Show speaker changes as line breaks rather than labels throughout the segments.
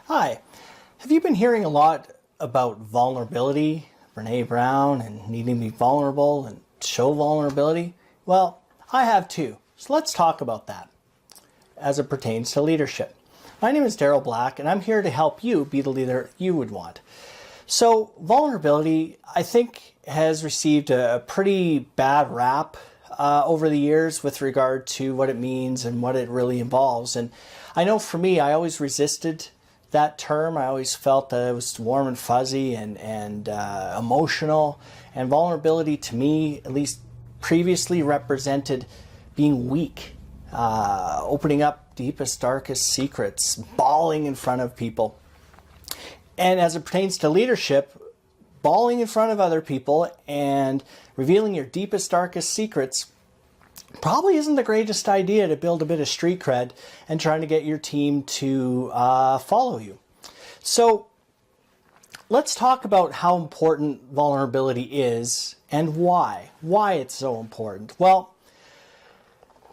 Hi. Have you been hearing a lot about vulnerability, Brene Brown, and needing to be vulnerable and show vulnerability? Well, I have too. So let's talk about that as it pertains to leadership. My name is Daryl Black, and I'm here to help you be the leader you would want. So vulnerability, I think, has received a pretty bad rap over the years with regard to what it means and what it really involves. And I know for me, I always resisted that term. I always felt that it was warm and fuzzy and emotional. And vulnerability to me, at least previously, represented being weak, opening up deepest, darkest secrets, bawling in front of people. And as it pertains to leadership, bawling in front of other people and revealing your deepest, darkest secrets probably isn't the greatest idea to build a bit of street cred and trying to get your team to follow you. So let's talk about how important vulnerability is and why it's so important. Well,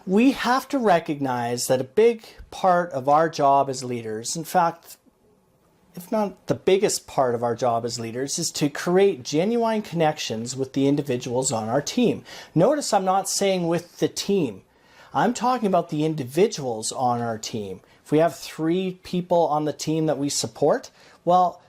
we have to recognize that a big part of our job as leaders, in fact, if not the biggest part of our job as leaders, is to create genuine connections with the individuals on our team. Notice I'm not saying with the team. I'm talking about the individuals on our team. If we have 3 people on the team that we support, well,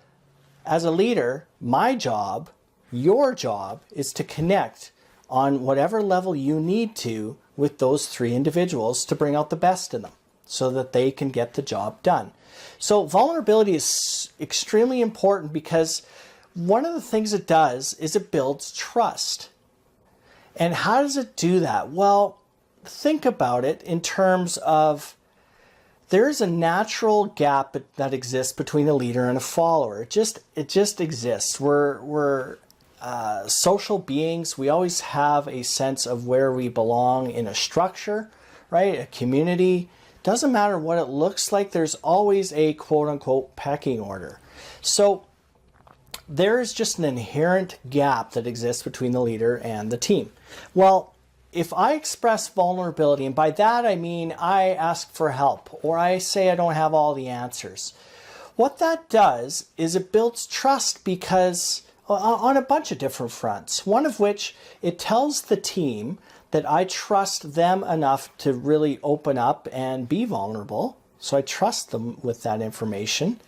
as a leader, my job, your job, is to connect on whatever level you need to with those 3 individuals to bring out the best in them so that they can get the job done. So vulnerability is extremely important because one of the things it does is it builds trust. And how does it do that? Well, think about it in terms of there's a natural gap that exists between a leader and a follower. It just exists. We're social beings. We always have a sense of where we belong in a structure, right? A community. Doesn't matter what it looks like, there's always a quote-unquote pecking order. So there's just an inherent gap that exists between the leader and the team. Well, if I express vulnerability, and by that I mean I ask for help, or I say I don't have all the answers, what that does is it builds trust because on a bunch of different fronts, one of which it tells the team that I trust them enough to really open up and be vulnerable. So I trust them with that information.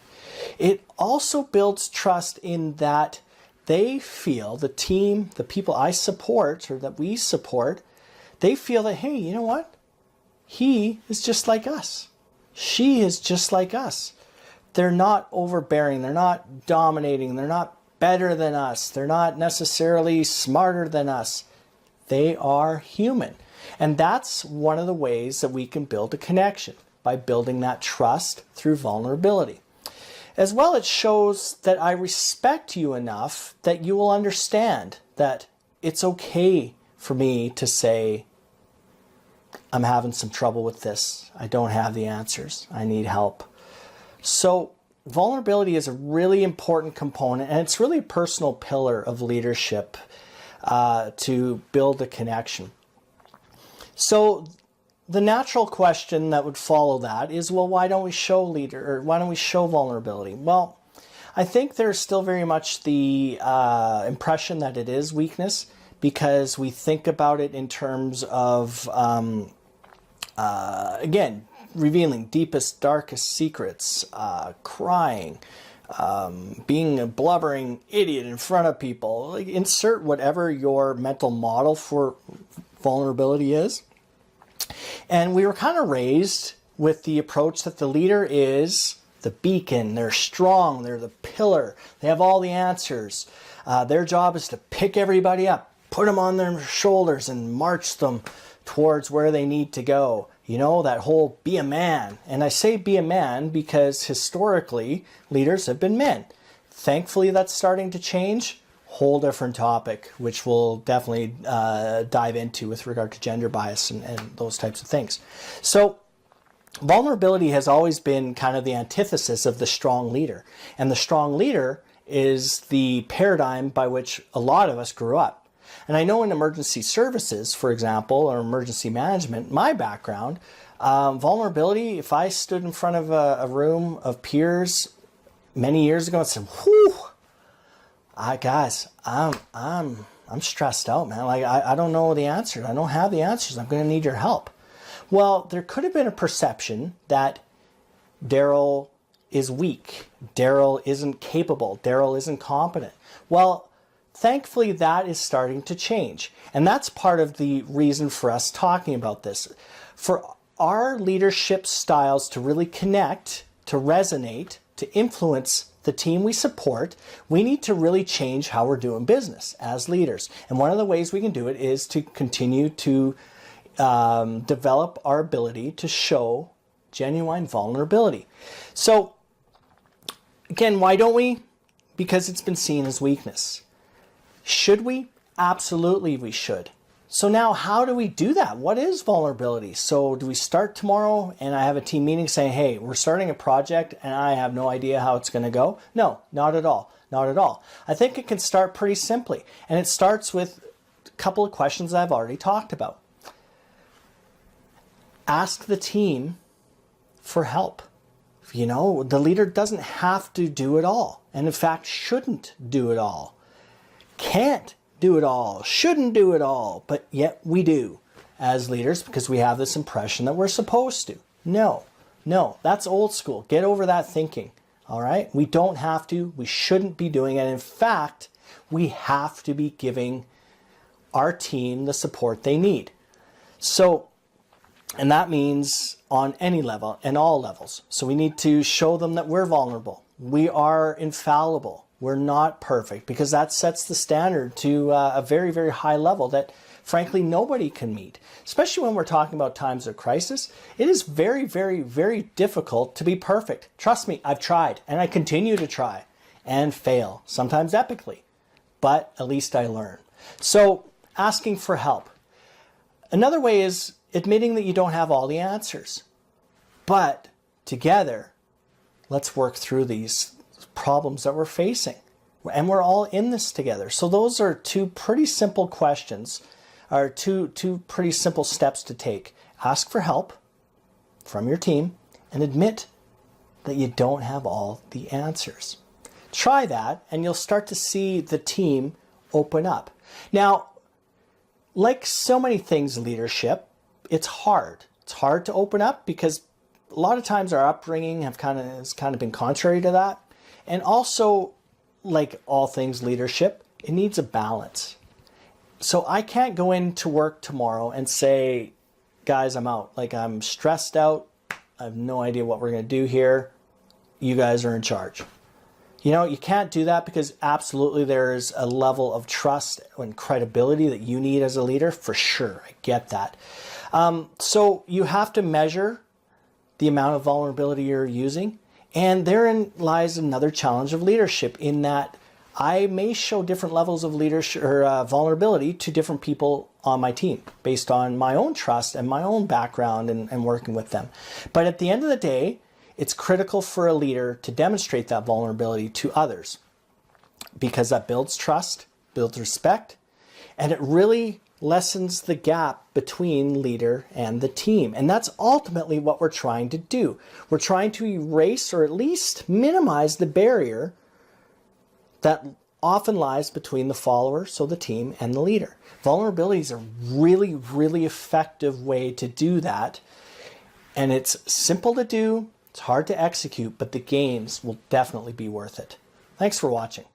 It also builds trust in that they feel, the team, the people I support or that we support, they feel that, hey, you know what? He is just like us. She is just like us. They're not overbearing. They're not dominating. They're not better than us. They're not necessarily smarter than us. They are human. And that's one of the ways that we can build a connection, by building that trust through vulnerability. As well, it shows that I respect you enough that you will understand that it's okay for me to say, I'm having some trouble with this. I don't have the answers. I need help. So vulnerability is a really important component, and it's really a personal pillar of leadership to build a connection. So the natural question that would follow that is, well, why don't we show why don't we show vulnerability? Well, I think there's still very much the impression that it is weakness because we think about it in terms of, again, revealing deepest, darkest secrets, crying, being a blubbering idiot in front of people. Like, insert whatever your mental model for vulnerability is. And we were kind of raised with the approach that the leader is the beacon. They're strong. They're the pillar. They have all the answers. Their job is to pick everybody up, put them on their shoulders and march them towards where they need to go. You know, that whole be a man. And I say be a man because historically leaders have been men. Thankfully, that's starting to change. Whole different topic, which we'll definitely dive into with regard to gender bias and those types of things. So vulnerability has always been kind of the antithesis of the strong leader. And the strong leader is the paradigm by which a lot of us grew up. And I know in emergency services, for example, or emergency management, my background, vulnerability, if I stood in front of a room of peers many years ago and said, whew, guys, I'm stressed out, man. Like, I don't know the answers. I don't have the answers. I'm going to need your help. Well, there could have been a perception that Daryl is weak. Daryl isn't capable. Daryl isn't competent. Well, thankfully, that is starting to change. And that's part of the reason for us talking about this. For our leadership styles to really connect, to resonate, to influence the team we support, we need to really change how we're doing business as leaders. And one of the ways we can do it is to continue to develop our ability to show genuine vulnerability. So, again, why don't we? Because it's been seen as weakness. Should we? Absolutely we should. So now how do we do that? What is vulnerability? So do we start tomorrow and I have a team meeting saying, hey, we're starting a project and I have no idea how it's going to go? No, not at all. Not at all. I think it can start pretty simply. And it starts with a couple of questions I've already talked about. Ask the team for help. You know, the leader doesn't have to do it all. And in fact, shouldn't do it all. Can't do it all, shouldn't do it all, but yet we do as leaders because we have this impression that we're supposed to. No, that's old school. Get over that thinking, all right? We don't have to, we shouldn't be doing it. In fact, we have to be giving our team the support they need. So, and that means on any level and all levels. So we need to show them that we're vulnerable. We are infallible. We're not perfect, because that sets the standard to a very, very high level that, frankly, nobody can meet. Especially when we're talking about times of crisis, it is very, very, very difficult to be perfect. Trust me, I've tried, and I continue to try and fail, sometimes epically, but at least I learn. So asking for help. Another way is admitting that you don't have all the answers, but together, let's work through these problems that we're facing, and we're all in this together. So those are two pretty simple questions, or two pretty simple steps to take. Ask for help from your team and admit that you don't have all the answers. Try that and you'll start to see the team open up. Now, like so many things in leadership, it's hard. It's hard to open up because a lot of times our upbringing has kind of been contrary to that. And also, like all things leadership, it needs a balance. So I can't go into work tomorrow and say, guys, I'm out. Like, I'm stressed out. I have no idea what we're going to do here. You guys are in charge. You know, you can't do that because absolutely there is a level of trust and credibility that you need as a leader, for sure. I get that. So you have to measure the amount of vulnerability you're using. And therein lies another challenge of leadership, in that I may show different levels of leadership or vulnerability to different people on my team based on my own trust and my own background and working with them. But at the end of the day, it's critical for a leader to demonstrate that vulnerability to others, because that builds trust, builds respect, and it really lessens the gap between leader and the team. And that's ultimately what we're trying to do. We're trying to erase, or at least minimize, the barrier that often lies between the follower, so the team, and the leader. Vulnerability is a really, really effective way to do that. And it's simple to do, it's hard to execute, but the gains will definitely be worth it. Thanks for watching.